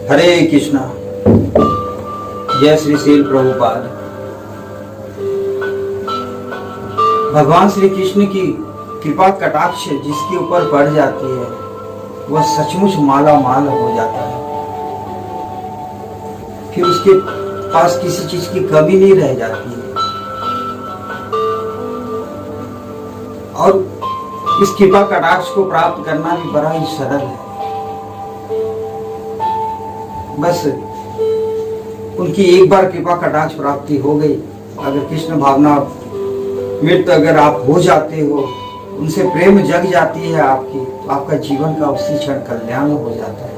हरे कृष्णा। जय श्री शील प्रभुपाद। भगवान श्री कृष्ण की कृपा कटाक्ष जिसके ऊपर पड़ जाती है वह सचमुच माला माल हो जाता है। फिर उसके पास किसी चीज की कमी नहीं रह जाती है। और इस कृपा कटाक्ष को प्राप्त करना भी बड़ा ही सरल है। बस उनकी एक बार कृपा कटाक्ष प्राप्ति हो गई, अगर कृष्ण भावना मृत अगर आप हो जाते हो, उनसे प्रेम जग जाती है आपकी, तो आपका जीवन का उसी क्षण कल्याण हो जाता है।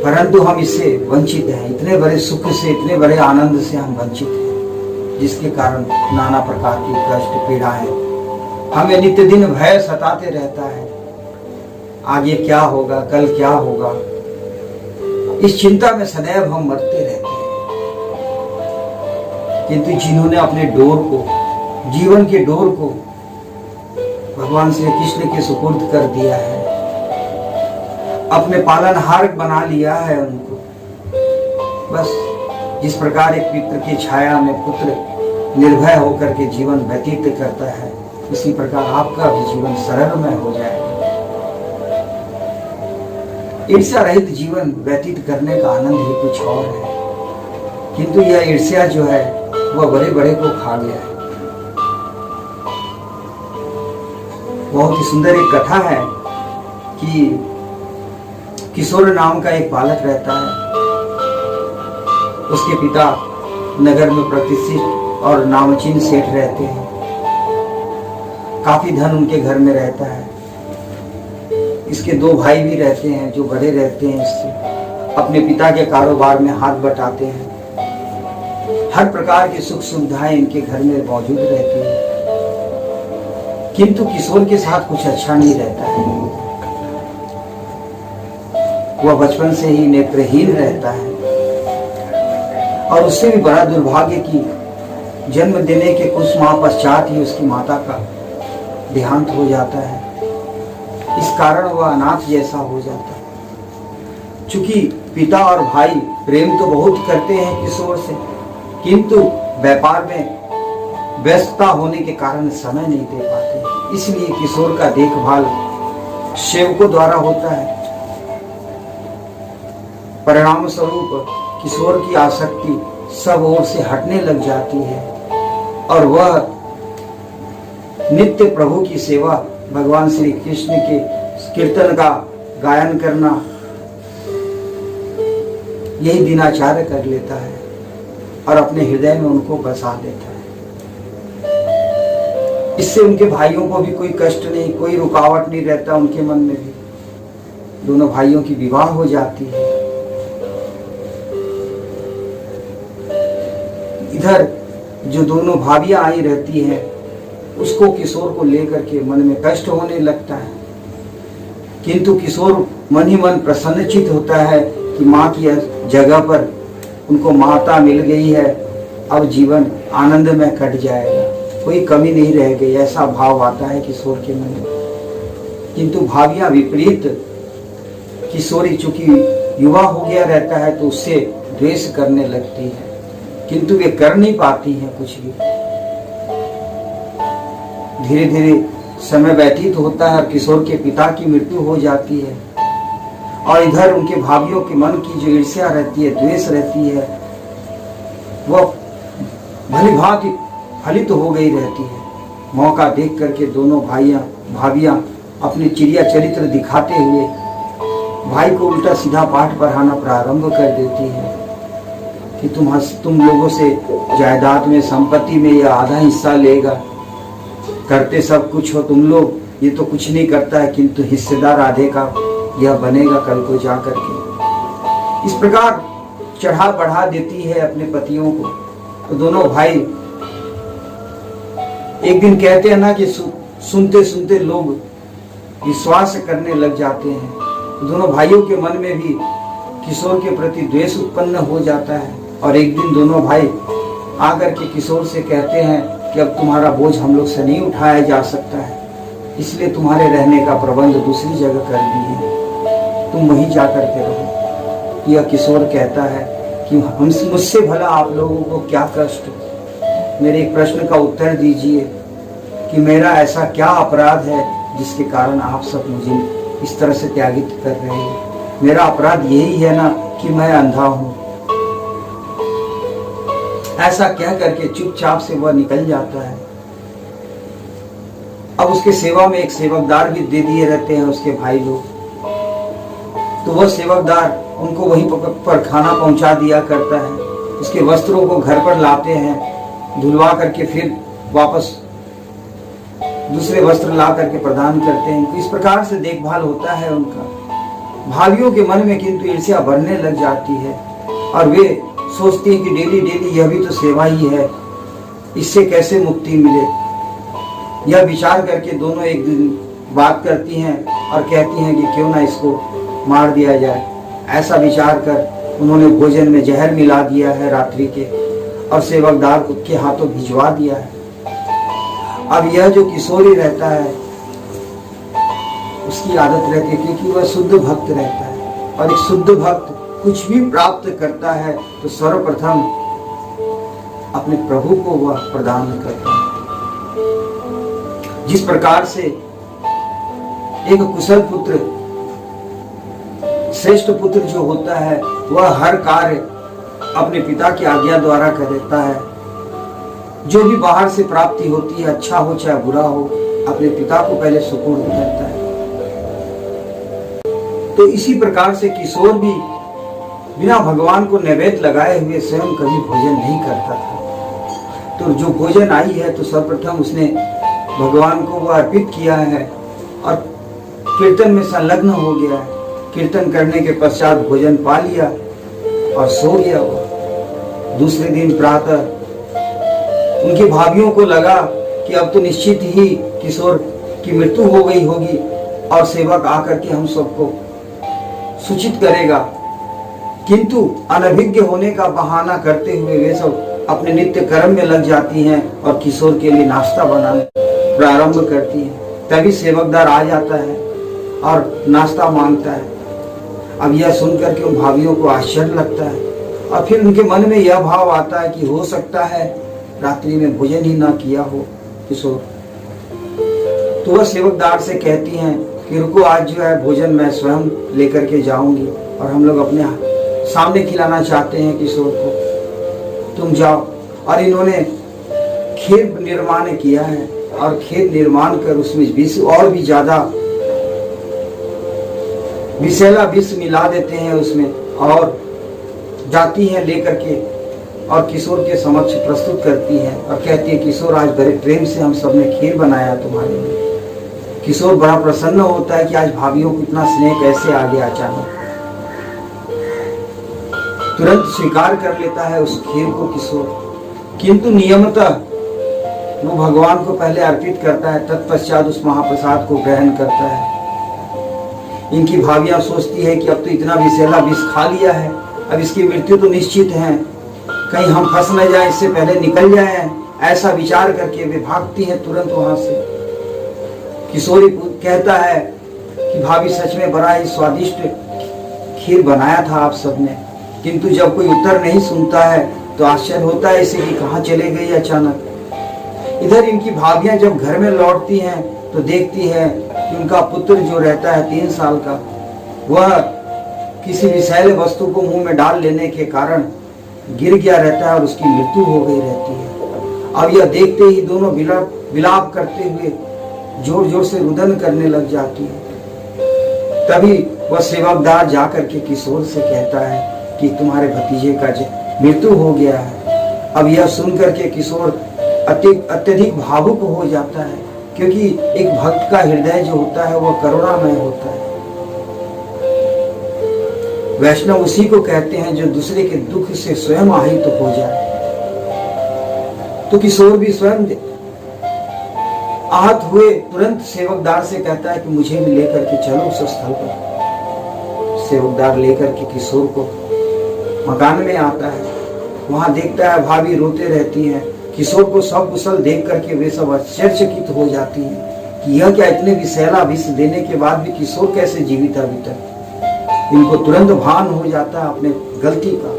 परंतु हम इससे वंचित हैं, इतने बड़े सुख से, इतने बड़े आनंद से हम वंचित हैं, जिसके कारण नाना प्रकार की कष्ट पीड़ाएं हमें नित्य दिन भय सताते रहता है। आगे क्या होगा, कल क्या होगा, इस चिंता में सदैव हम मरते रहते हैं। किंतु जिन्होंने अपने डोर को, जीवन के डोर को भगवान श्री कृष्ण के सुपुर्द कर दिया है, अपने पालनहार बना लिया है उनको, बस जिस प्रकार एक पितृ की छाया में पुत्र निर्भय होकर के जीवन व्यतीत करता है, उसी प्रकार आपका भी जीवन सरलमय हो जाएगा। ईर्ष्या रहित जीवन व्यतीत करने का आनंद ही कुछ और है। किंतु यह ईर्ष्या जो है वह बड़े बड़े को खा गया है। बहुत ही सुंदर एक कथा है कि किशोर नाम का एक बालक रहता है। उसके पिता नगर में प्रतिष्ठित और नामचीन सेठ रहते हैं। काफी धन उनके घर में रहता है। इसके दो भाई भी रहते हैं जो बड़े रहते हैं, इससे अपने पिता के कारोबार में हाथ बटाते हैं। हर प्रकार की सुख सुविधाएं इनके घर में मौजूद रहती है। किंतु किशोर के साथ कुछ अच्छा नहीं रहता है। वह बचपन से ही नेत्रहीन रहता है और उससे भी बड़ा दुर्भाग्य कि जन्म देने के कुछ माह पश्चात ही उसकी माता का देहांत हो जाता है। इस कारण वह अनाथ जैसा हो जाता है। चूंकि पिता और भाई प्रेम तो बहुत करते हैं किशोर से, किंतु व्यापार में व्यस्तता होने के कारण समय नहीं दे पाते। इसलिए किशोर का देखभाल सेवकों द्वारा होता है। परिणाम स्वरूप किशोर की आसक्ति सब ओर से हटने लग जाती है और वह नित्य प्रभु की सेवा, भगवान श्री कृष्ण के कीर्तन का गायन करना, यही दिनाचार्य कर लेता है और अपने हृदय में उनको बसा देता है। इससे उनके भाइयों को भी कोई कष्ट नहीं, कोई रुकावट नहीं रहता उनके मन में भी। दोनों भाइयों की विवाह हो जाती है। इधर जो दोनों भाभियां आई रहती हैं, उसको किशोर को लेकर के मन में कष्ट होने लगता है। किंतु किशोर मन ही मन प्रसन्नचित होता है कि माँ की जगह पर उनको माता मिल गई है, अब जीवन आनंद में कट जाएगा, कोई कमी नहीं रह गई, ऐसा भाव आता है किशोर के मन में। किंतु भाभियां विपरीत, किशोरी चूंकि युवा हो गया रहता है तो उससे द्वेष करने लगती है, किंतु वे कर नहीं पाती हैं कुछ भी। धीरे धीरे समय व्यतीत होता है और किशोर के पिता की मृत्यु हो जाती है और इधर उनके भाइयों के मन की जो ईर्ष्या रहती है, द्वेष रहती है, वह भली भांति फलित हो गई रहती है। मौका देख करके दोनों भाभियां अपने चिड़िया चरित्र दिखाते हुए भाई को उल्टा सीधा पाठ पढ़ाना प्रारंभ कर देती है कि तुम लोगों से जायदाद में, संपत्ति में यह आधा हिस्सा लेगा, करते सब कुछ हो तुम लोग, ये तो कुछ नहीं करता है, किंतु हिस्सेदार आधे का यह बनेगा कल को जा करके। इस प्रकार चढ़ा बढ़ा देती है अपने पतियों को। तो दोनों भाई एक दिन कहते हैं ना कि सुनते सुनते लोग विश्वास करने लग जाते हैं। तो दोनों भाइयों के मन में भी किशोर के प्रति द्वेष उत्पन्न हो जाता है और एक दिन दोनों भाई आकर के किशोर से कहते हैं कि अब तुम्हारा बोझ हम लोग से नहीं उठाया जा सकता है, इसलिए तुम्हारे रहने का प्रबंध दूसरी जगह कर दिए। तुम वहीं जा करके रहो। यह किशोर कहता है कि मुझसे भला आप लोगों को क्या कष्ट, मेरे एक प्रश्न का उत्तर दीजिए कि मेरा ऐसा क्या अपराध है जिसके कारण आप सब मुझे इस तरह से त्यागित कर रहे हैं। मेरा अपराध यही है ना कि मैं अंधा हूं। ऐसा कह करके चुपचाप से वह निकल जाता है। अब उसके सेवा में एक सेवकदार भी दे दिए रहते हैं उसके भाई लोग, तो वह सेवकदार उनको वहीं पर खाना पहुंचा दिया करता है। उसके वस्त्रों को घर पर लाते हैं, धुलवा करके फिर वापस दूसरे वस्त्र ला करके प्रदान करते हैं। इस प्रकार से देखभाल होता है उनका। भाइयों के मन में किंतु ईर्ष्या बढ़ने लग जाती है और वे सोचती हैं कि डेली डेली यह भी तो सेवा ही है, इससे कैसे मुक्ति मिले। यह विचार करके दोनों एक दिन बात करती हैं और कहती हैं कि क्यों ना इसको मार दिया जाए। ऐसा विचार कर उन्होंने भोजन में जहर मिला दिया है रात्रि के और सेवकदार के हाथों भिजवा दिया है। अब यह जो किशोरी रहता है उसकी आदत रहती है, क्योंकि वह शुद्ध भक्त रहता है और एक शुद्ध भक्त कुछ भी प्राप्त करता है तो सर्वप्रथम अपने प्रभु को वह प्रदान करता है। जिस प्रकार से एक कुशल पुत्र, श्रेष्ठ पुत्र जो होता है वह हर कार्य अपने पिता की आज्ञा द्वारा करता है। जो भी बाहर से प्राप्ति होती है, अच्छा हो चाहे बुरा हो, अपने पिता को पहले सुपुर्द करता है। तो इसी प्रकार से किशोर भी बिना भगवान को नैवेद्य लगाए हुए स्वयं कभी भोजन नहीं करता था। तो जो भोजन आई है तो सर्वप्रथम उसने भगवान को वह अर्पित किया है और कीर्तन में संलग्न हो गया है। कीर्तन करने के पश्चात भोजन पा लिया और सो गया। वो दूसरे दिन प्रातः उनकी भाभियों को लगा कि अब तो निश्चित ही किशोर की मृत्यु हो गई होगी और सेवक आकर के हम सबको सूचित करेगा, किंतु अनभिज्ञ होने का बहाना करते हुए वे सब अपने नित्य कर्म में लग जाती हैं और किशोर के लिए नाश्ता बनाने प्रारंभ करती हैं। तभी सेवकदार आ जाता है और नाश्ता मांगता है। अब यह सुनकर के उन भाभियों को आश्चर्य लगता है और फिर उनके मन में यह भाव आता है कि हो सकता है रात्रि में भोजन ही ना किया हो किशोर। तो वह सेवकदार से कहती हैं कि रुको, आज जो है भोजन मैं स्वयं लेकर के जाऊंगी और हम लोग अपने सामने खिलाना चाहते हैं किशोर को, तुम जाओ। और इन्होंने खीर निर्माण किया है और खीर निर्माण कर उसमें विष और भी ज्यादा विषैला विष मिला देते हैं उसमें और जाती है लेकर के और किशोर के समक्ष प्रस्तुत करती है और कहती है, किशोर आज बड़े प्रेम से हम सबने खीर बनाया तुम्हारे लिए। किशोर बड़ा प्रसन्न होता है कि आज भाभियों को इतना स्नेह कैसे आ गया अचानक। तुरंत स्वीकार कर लेता है उस खीर को किशोर, किंतु नियमतः वो भगवान को पहले अर्पित करता है, तत्पश्चात उस महाप्रसाद को ग्रहण करता है। इनकी भाभियां सोचती है कि अब तो इतना विषैला विष खा लिया है, अब इसकी मृत्यु तो निश्चित है, कहीं हम फंस न जाए, इससे पहले निकल जाए। ऐसा विचार करके वे भागती हैं तुरंत वहां से। किशोरी कहता है कि भाभी सच में बड़ा ही स्वादिष्ट खीर बनाया था आप सबने, किंतु जब कोई उत्तर नहीं सुनता है तो आश्चर्य होता है इसे कि कहाँ चले गई अचानक। इधर इनकी भाभियां जब घर में लौटती हैं तो देखती है कि उनका पुत्र जो रहता है 3 साल का, वह किसी विषैले वस्तु को मुंह में डाल लेने के कारण गिर गया रहता है और उसकी मृत्यु हो गई रहती है। अब यह देखते ही दोनों विलाप करते हुए जोर जोर से रुदन करने लग जाती है। तभी वह सेवकदार जाकर के किशोर से कहता है कि तुम्हारे भतीजे का मृत्यु हो गया है। अब यह सुनकर के किशोर अत्यधिक भावुक हो जाता है, क्योंकि एक भक्त का हृदय जो होता है वह करुणामय होता है। वैष्णव उसी को कहते हैं जो दूसरे के दुख से स्वयं आहित हो जाए। तो किशोर भी स्वयं आहत हुए तुरंत सेवकदार से कहता है कि मुझे भी लेकर के चलो उस स्थल पर। सेवकदार लेकर के किशोर को मकान में आता है। वहां देखता है भाभी रोते रहती हैं। किशोर को सब कुशल देख करके वे सब आश्चर्यचकित हो जाती हैं कि यह क्या, इतने विषैला विष देने के बाद भी किशोर कैसे जीवित अभी तक। इनको तुरंत भान हो जाता है अपने गलती का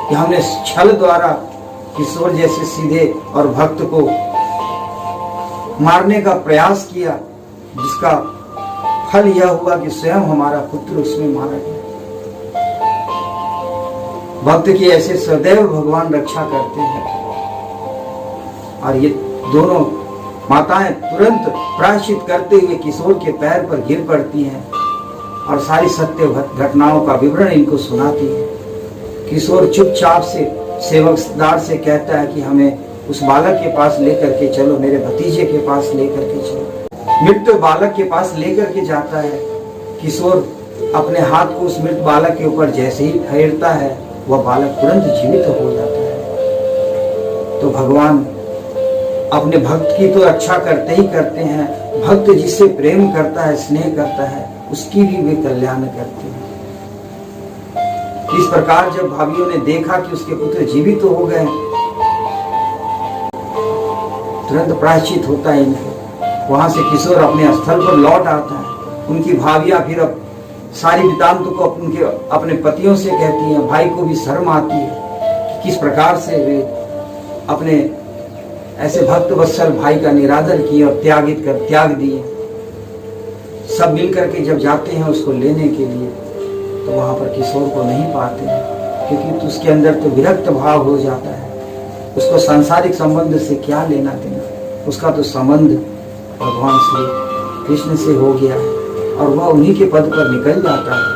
कि हमने छल द्वारा किशोर जैसे सीधे और भक्त को मारने का प्रयास किया, जिसका फल यह हुआ कि स्वयं हमारा पुत्र उसमें मारा गया। भक्त की ऐसे सदैव भगवान रक्षा करते हैं। और ये दोनों माताएं तुरंत प्रायश्चित करते हुए किशोर के पैर पर गिर पड़ती हैं और सारी सत्य घटनाओं का विवरण इनको सुनाती है। किशोर चुपचाप से सेवकदार से कहता है कि हमें उस बालक के पास लेकर के चलो, मेरे भतीजे के पास लेकर के चलो। मृत बालक के पास लेकर के जाता है। किशोर अपने हाथ को उस मृत बालक के ऊपर जैसे ही फेरता है, वह बालक तुरंत जीवित हो जाता है। तो भगवान अपने भक्त की तो रक्षा करते ही करते हैं, भक्त जिससे प्रेम करता है, स्नेह करता है, उसकी भी वे कल्याण करते हैं। इस प्रकार जब भाभियों ने देखा कि उसके पुत्र जीवित हो गए, तुरंत प्रायश्चित होता है इनको। वहां से किशोर अपने स्थल पर लौट आता है। उनकी भाभियां फिर अब सारी वृतांत को उनके अपने पतियों से कहती हैं। भाई को भी शर्म आती है कि किस प्रकार से वे अपने ऐसे भक्त वत्सल भाई का निरादर किए और त्याग दिए। सब मिलकर के जब जाते हैं उसको लेने के लिए, तो वहां पर किशोर को नहीं पाते हैं, क्योंकि उसके अंदर तो विरक्त भाव हो जाता है। उसको सांसारिक संबंध से क्या लेना देना, उसका तो संबंध भगवान श्री कृष्ण से हो गया है और वह उन्हीं के पद पर निकल जाता है।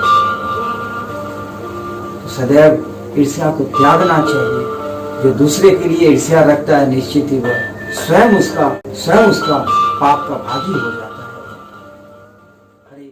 तो सदैव ईर्ष्या को त्यागना चाहिए। जो दूसरे के लिए ईर्ष्या रखता है, निश्चित ही वह स्वयं उसका पाप का भागी हो जाता है।